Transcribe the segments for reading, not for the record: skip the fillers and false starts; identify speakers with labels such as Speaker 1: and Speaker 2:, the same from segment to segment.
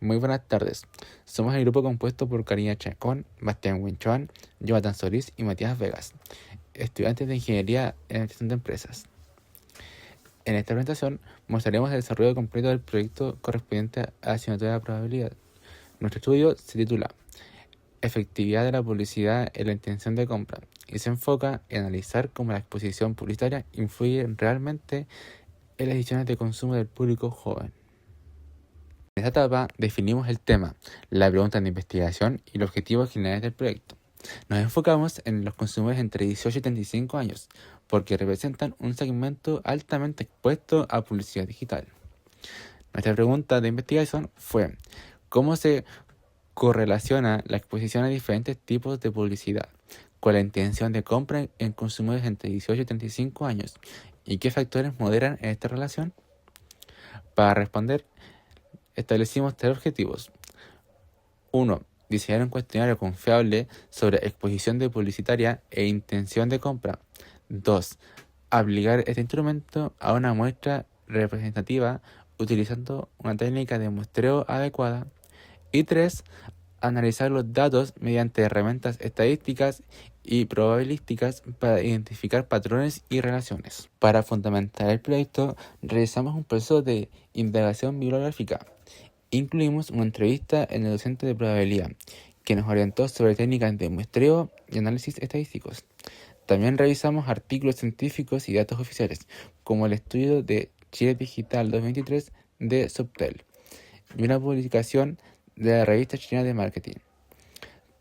Speaker 1: Muy buenas tardes. Somos el grupo compuesto por Karina Chacón, Bastián Huinchuan, Jonathan Solís y Matías Vegas, estudiantes de Ingeniería en Administración de Empresas. En esta presentación mostraremos el desarrollo completo del proyecto correspondiente a la asignatura de probabilidad. Nuestro estudio se titula Efectividad de la publicidad en la intención de compra y se enfoca en analizar cómo la exposición publicitaria influye realmente en las decisiones de consumo del público joven. En esta etapa definimos el tema, la pregunta de investigación y los objetivos generales del proyecto. Nos enfocamos en los consumidores entre 18 y 35 años, porque representan un segmento altamente expuesto a publicidad digital. Nuestra pregunta de investigación fue, ¿cómo se correlaciona la exposición a diferentes tipos de publicidad con la intención de compra en consumidores entre 18 y 35 años? ¿Y qué factores moderan esta relación? Para responder, establecimos 3 objetivos. 1. Diseñar un cuestionario confiable sobre exposición de publicitaria e intención de compra. 2. Aplicar este instrumento a una muestra representativa utilizando una técnica de muestreo adecuada. Y 3. Analizar los datos mediante herramientas estadísticas y probabilísticas para identificar patrones y relaciones. Para fundamentar el proyecto, realizamos un proceso de indagación bibliográfica. Incluimos una entrevista en el docente de probabilidad, que nos orientó sobre técnicas de muestreo y análisis estadísticos. También revisamos artículos científicos y datos oficiales, como el estudio de Chile Digital 2023 de Subtel y una publicación de la revista china de marketing.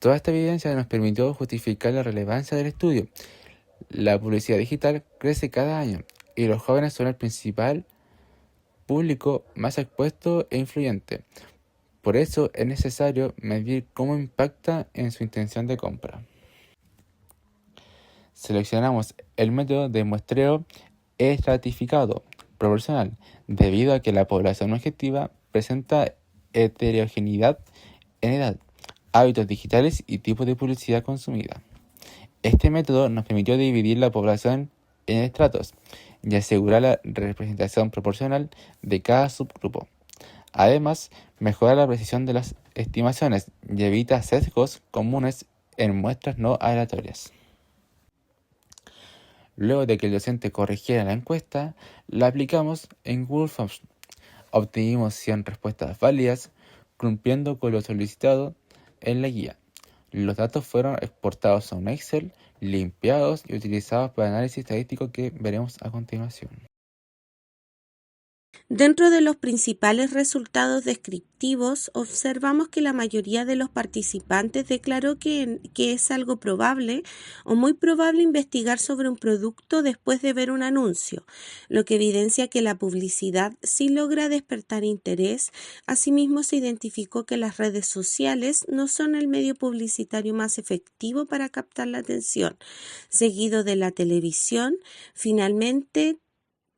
Speaker 1: Toda esta evidencia nos permitió justificar la relevancia del estudio. La publicidad digital crece cada año y los jóvenes son el principal público más expuesto e influyente. Por eso es necesario medir cómo impacta en su intención de compra. Seleccionamos el método de muestreo estratificado proporcional, debido a que la población objetiva presenta heterogeneidad en edad, hábitos digitales y tipos de publicidad consumida. Este método nos permitió dividir la población en estratos y asegurar la representación proporcional de cada subgrupo. Además, mejora la precisión de las estimaciones y evita sesgos comunes en muestras no aleatorias. Luego de que el docente corrigiera la encuesta, la aplicamos en Google Forms. Obtuvimos 100 respuestas válidas, cumpliendo con lo solicitado en la guía. Los datos fueron exportados a un Excel, limpiados y utilizados para el análisis estadístico que veremos a continuación.
Speaker 2: Dentro de los principales resultados descriptivos, observamos que la mayoría de los participantes declaró que es algo probable o muy probable investigar sobre un producto después de ver un anuncio, lo que evidencia que la publicidad sí logra despertar interés. Asimismo, se identificó que las redes sociales no son el medio publicitario más efectivo para captar la atención, seguido de la televisión. Finalmente,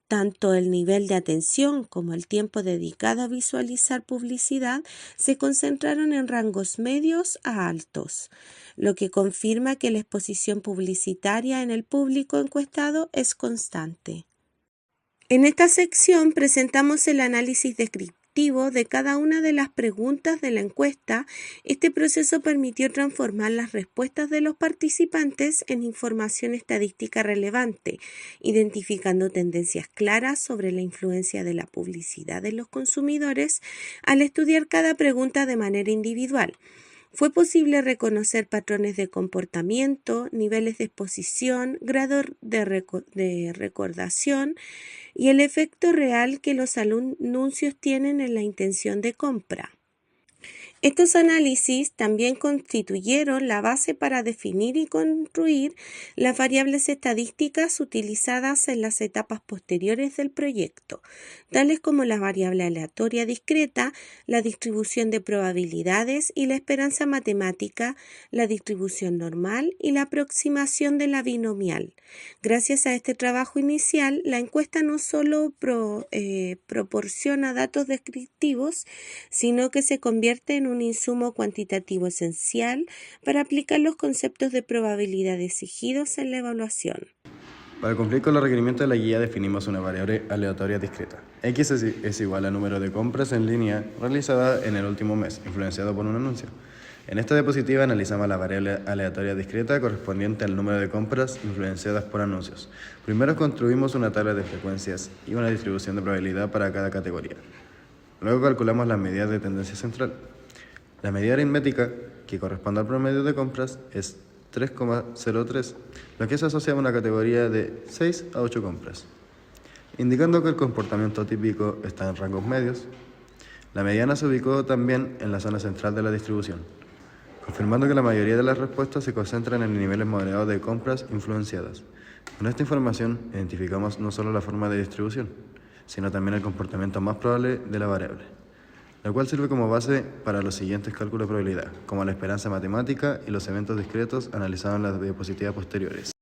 Speaker 2: tanto el nivel de atención como el tiempo dedicado a visualizar publicidad se concentraron en rangos medios a altos, lo que confirma que la exposición publicitaria en el público encuestado es constante. En esta sección presentamos el análisis descriptivo de cada una de las preguntas de la encuesta. Este proceso permitió transformar las respuestas de los participantes en información estadística relevante, identificando tendencias claras sobre la influencia de la publicidad en los consumidores al estudiar cada pregunta de manera individual. Fue posible reconocer patrones de comportamiento, niveles de exposición, grado de recordación y el efecto real que los anuncios tienen en la intención de compra. Estos análisis también constituyeron la base para definir y construir las variables estadísticas utilizadas en las etapas posteriores del proyecto, tales como la variable aleatoria discreta, la distribución de probabilidades y la esperanza matemática, la distribución normal y la aproximación de la binomial. Gracias a este trabajo inicial, la encuesta no solo proporciona datos descriptivos, sino que se convierte en un insumo cuantitativo esencial para aplicar los conceptos de probabilidad exigidos en la evaluación.
Speaker 3: Para cumplir con los requerimientos de la guía definimos una variable aleatoria discreta. X es igual al número de compras en línea realizadas en el último mes, influenciado por un anuncio. En esta diapositiva analizamos la variable aleatoria discreta correspondiente al número de compras influenciadas por anuncios. Primero construimos una tabla de frecuencias y una distribución de probabilidad para cada categoría. Luego calculamos las medidas de tendencia central. La medida aritmética, que corresponde al promedio de compras, es 3,03, lo que se asocia a una categoría de 6 a 8 compras. Indicando que el comportamiento típico está en rangos medios, la mediana se ubicó también en la zona central de la distribución, confirmando que la mayoría de las respuestas se concentran en niveles moderados de compras influenciadas. Con esta información identificamos no solo la forma de distribución, sino también el comportamiento más probable de la variable, la cual sirve como base para los siguientes cálculos de probabilidad, como la esperanza matemática y los eventos discretos analizados en las diapositivas posteriores.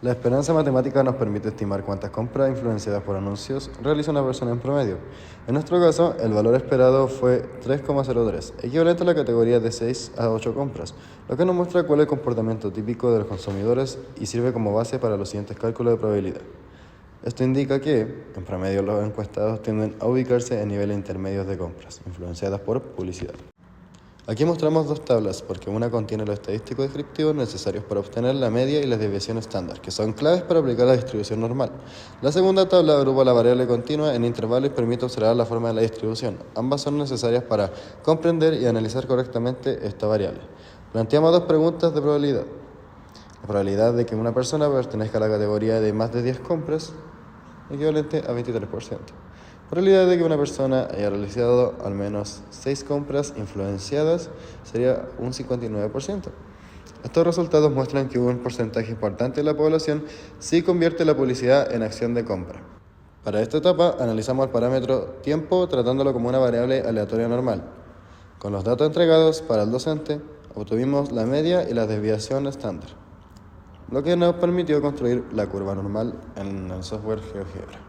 Speaker 3: La esperanza matemática nos permite estimar cuántas compras influenciadas por anuncios realiza una persona en promedio. En nuestro caso, el valor esperado fue 3,03, equivalente a la categoría de 6 a 8 compras, lo que nos muestra cuál es el comportamiento típico de los consumidores y sirve como base para los siguientes cálculos de probabilidad. Esto indica que, en promedio, los encuestados tienden a ubicarse en niveles intermedios de compras, influenciadas por publicidad. Aquí mostramos dos tablas, porque una contiene los estadísticos descriptivos necesarios para obtener la media y la desviación estándar, que son claves para aplicar la distribución normal. La segunda tabla agrupa la variable continua en intervalos y permite observar la forma de la distribución. Ambas son necesarias para comprender y analizar correctamente esta variable. Planteamos dos preguntas de probabilidad. La probabilidad de que una persona pertenezca a la categoría de más de 10 compras, equivalente a 23%. Probabilidad de que una persona haya realizado al menos 6 compras influenciadas sería un 59%. Estos resultados muestran que un porcentaje importante de la población sí convierte la publicidad en acción de compra. Para esta etapa analizamos el parámetro tiempo tratándolo como una variable aleatoria normal. Con los datos entregados para el docente, obtuvimos la media y la desviación estándar, lo que nos permitió construir la curva normal en el software GeoGebra.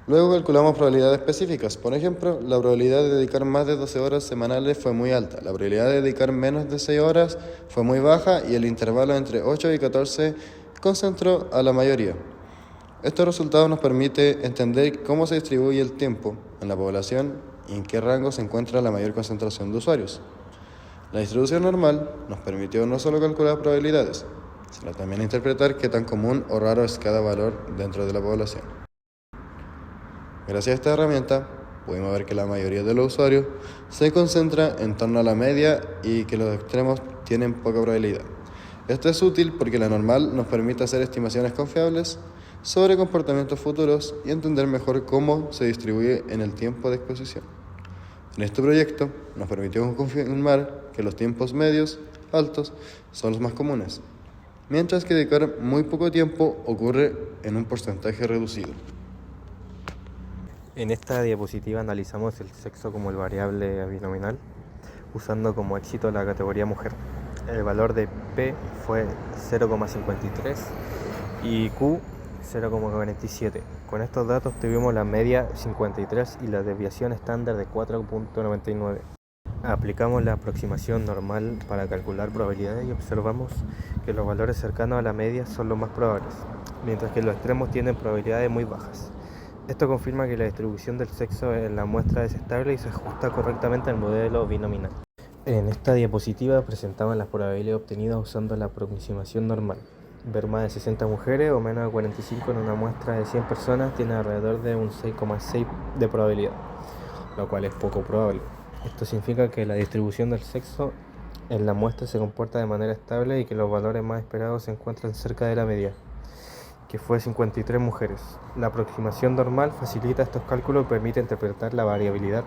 Speaker 3: Luego calculamos probabilidades específicas. Por ejemplo, la probabilidad de dedicar más de 12 horas semanales fue muy alta, la probabilidad de dedicar menos de 6 horas fue muy baja y el intervalo entre 8 y 14 concentró a la mayoría. Estos resultados nos permiten entender cómo se distribuye el tiempo en la población y en qué rango se encuentra la mayor concentración de usuarios. La distribución normal nos permitió no solo calcular probabilidades, sino también interpretar qué tan común o raro es cada valor dentro de la población. Gracias a esta herramienta, pudimos ver que la mayoría de los usuarios se concentra en torno a la media y que los extremos tienen poca probabilidad. Esto es útil porque la normal nos permite hacer estimaciones confiables sobre comportamientos futuros y entender mejor cómo se distribuye en el tiempo de exposición. En este proyecto nos permitió confirmar que los tiempos medios, altos, son los más comunes, mientras que dedicar muy poco tiempo ocurre en un porcentaje reducido.
Speaker 4: En esta diapositiva analizamos el sexo como el variable binominal, usando como éxito la categoría mujer. El valor de P fue 0,53 y Q 0,47. Con estos datos tuvimos la media 53 y la desviación estándar de 4,99. Aplicamos la aproximación normal para calcular probabilidades y observamos que los valores cercanos a la media son los más probables, mientras que los extremos tienen probabilidades muy bajas. Esto confirma que la distribución del sexo en la muestra es estable y se ajusta correctamente al modelo binominal. En esta diapositiva presentamos las probabilidades obtenidas usando la aproximación normal. Ver más de 60 mujeres o menos de 45 en una muestra de 100 personas tiene alrededor de un 6,6 de probabilidad, lo cual es poco probable. Esto significa que la distribución del sexo en la muestra se comporta de manera estable y que los valores más esperados se encuentran cerca de la media, que fue 53 mujeres. La aproximación normal facilita estos cálculos y permite interpretar la variabilidad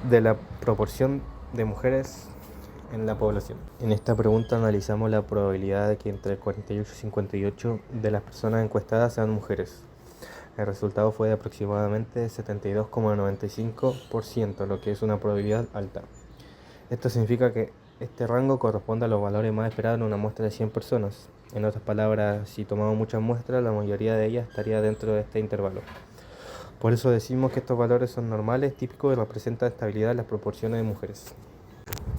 Speaker 4: de la proporción de mujeres en la población. En esta pregunta analizamos la probabilidad de que entre 48 y 58 de las personas encuestadas sean mujeres. El resultado fue de aproximadamente 72,95%, lo que es una probabilidad alta. Esto significa que este rango corresponde a los valores más esperados en una muestra de 100 personas. En otras palabras, si tomamos muchas muestras, la mayoría de ellas estaría dentro de este intervalo. Por eso decimos que estos valores son normales, típicos y representan estabilidad en las proporciones de mujeres.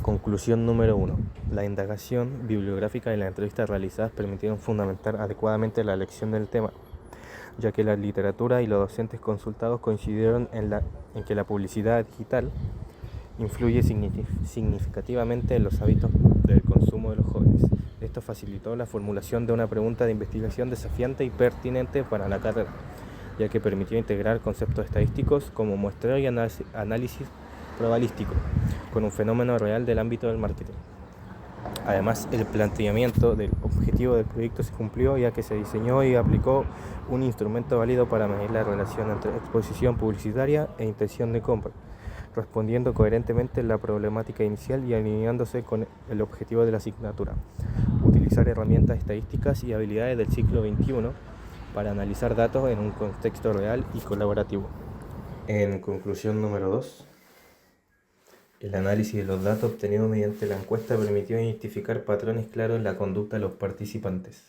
Speaker 4: Conclusión número 1. La indagación bibliográfica y las entrevistas realizadas permitieron fundamentar adecuadamente la elección del tema, ya que la literatura y los docentes consultados coincidieron en que la publicidad digital influye significativamente en los hábitos del consumo de los jóvenes. Esto facilitó la formulación de una pregunta de investigación desafiante y pertinente para la carrera, ya que permitió integrar conceptos estadísticos como muestreo y análisis probabilístico con un fenómeno real del ámbito del marketing. Además, el planteamiento del objetivo del proyecto se cumplió, ya que se diseñó y aplicó un instrumento válido para medir la relación entre exposición publicitaria e intención de compra, respondiendo coherentemente la problemática inicial y alineándose con el objetivo de la asignatura. Utilizar herramientas estadísticas y habilidades del siglo XXI para analizar datos en un contexto real y colaborativo. En conclusión número 2, el análisis de los datos obtenidos mediante la encuesta permitió identificar patrones claros en la conducta de los participantes.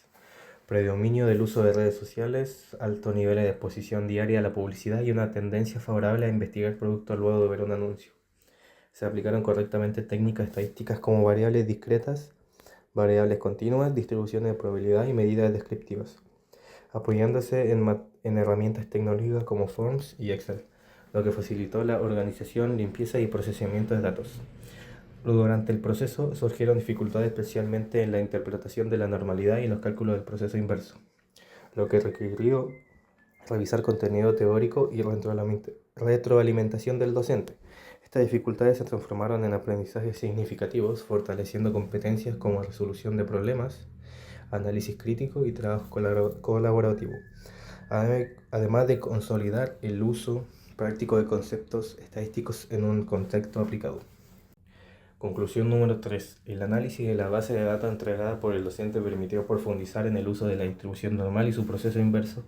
Speaker 4: Predominio del uso de redes sociales, altos niveles de exposición diaria a la publicidad y una tendencia favorable a investigar productos luego de ver un anuncio. Se aplicaron correctamente técnicas estadísticas como variables discretas, variables continuas, distribuciones de probabilidad y medidas descriptivas, apoyándose en herramientas tecnológicas como Forms y Excel, lo que facilitó la organización, limpieza y procesamiento de datos. Durante el proceso surgieron dificultades especialmente en la interpretación de la normalidad y los cálculos del proceso inverso, lo que requirió revisar contenido teórico y retroalimentación del docente. Estas dificultades se transformaron en aprendizajes significativos, fortaleciendo competencias como resolución de problemas, análisis crítico y trabajo colaborativo, además de consolidar el uso práctico de conceptos estadísticos en un contexto aplicado. Conclusión número 3. El análisis de la base de datos entregada por el docente permitió profundizar en el uso de la distribución normal y su proceso inverso,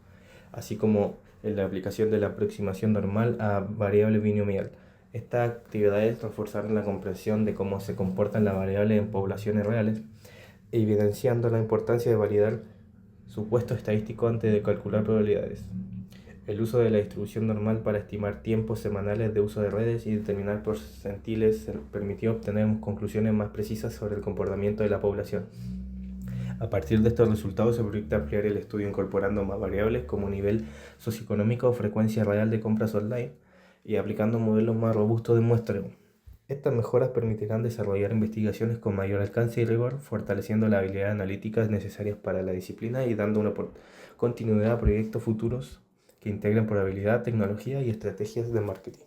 Speaker 4: así como en la aplicación de la aproximación normal a variable binomial. Estas actividades reforzaron la comprensión de cómo se comportan las variables en poblaciones reales, evidenciando la importancia de validar supuestos estadísticos antes de calcular probabilidades. El uso de la distribución normal para estimar tiempos semanales de uso de redes y determinar percentiles permitió obtener conclusiones más precisas sobre el comportamiento de la población. A partir de estos resultados se proyecta ampliar el estudio incorporando más variables como nivel socioeconómico o frecuencia real de compras online y aplicando modelos más robustos de muestreo. Estas mejoras permitirán desarrollar investigaciones con mayor alcance y rigor, fortaleciendo las habilidades analíticas necesarias para la disciplina y dando una continuidad a proyectos futuros que integren probabilidad, tecnología y estrategias de marketing.